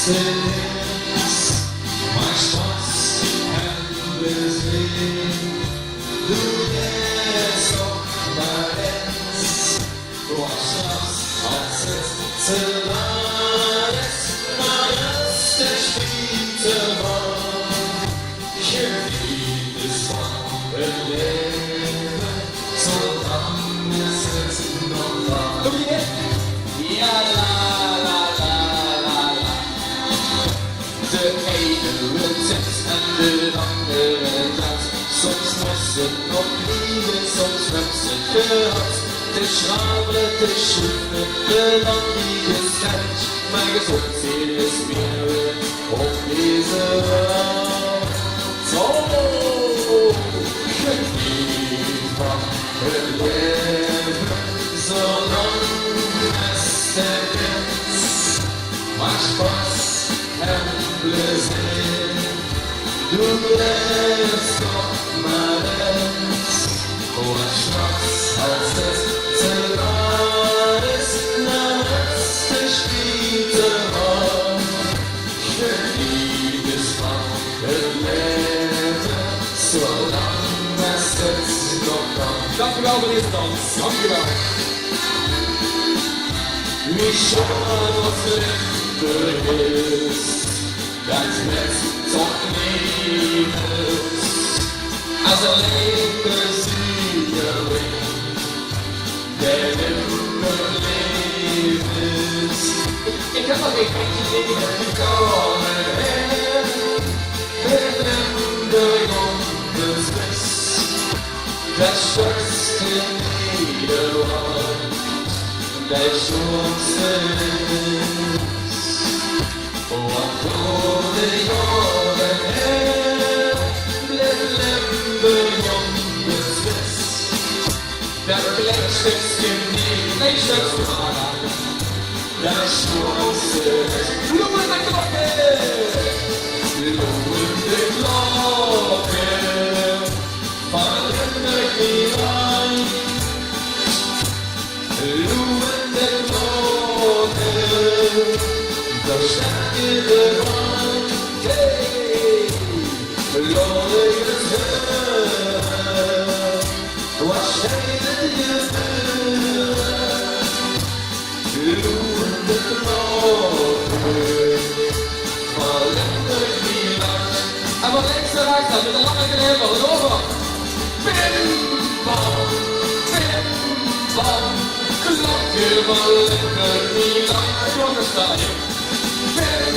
Mercedes, mais fácil é Brasil. Du är som Paris, Warszaws als es Zelares, Majas der Spiete war. Hier vieles von Leben, solange es noch war. Ja, la, la, la, la, la. De ene wil seks en de andere dans. Soms was het nog liefde, soms heb ze gehad. De schraube, de schoene, de landige schijnt. Maar gezond zeer is meer op deze wereld. Zo, geniet van het leven, zolang es er is. Maar Spaß en plezier. Du lässt doch mal es, Warszaws als es Zelares, na letzte Spiete war. Geniet es von het leven, zolang es nog kan. Dankjewel voor deze dans. Dankjewel. Wie schon was lichter is, dat met toch niet is. Als een lekker ziegeling, der immer lief is. Ik heb nog een beetje dingen gekomen her, met de jongens dat schotste Nederland, dat schotste is. Wat voor de jaren her, de jongens dat kleedje niet, nee, schotste dat schotste is. Bloemen de klokken, bloemen de klokken, van de Iran. Bloemen de klokken, zo sta je ervan. Hey, lollig het heur, wat schijnen je deur. Bloemen de klokken, van de Iran. En wat extra raakt dat met een lange greep van het over. Bim, bam, bim, bam. Klokje van lekker Milan. Klokken staan. Bim,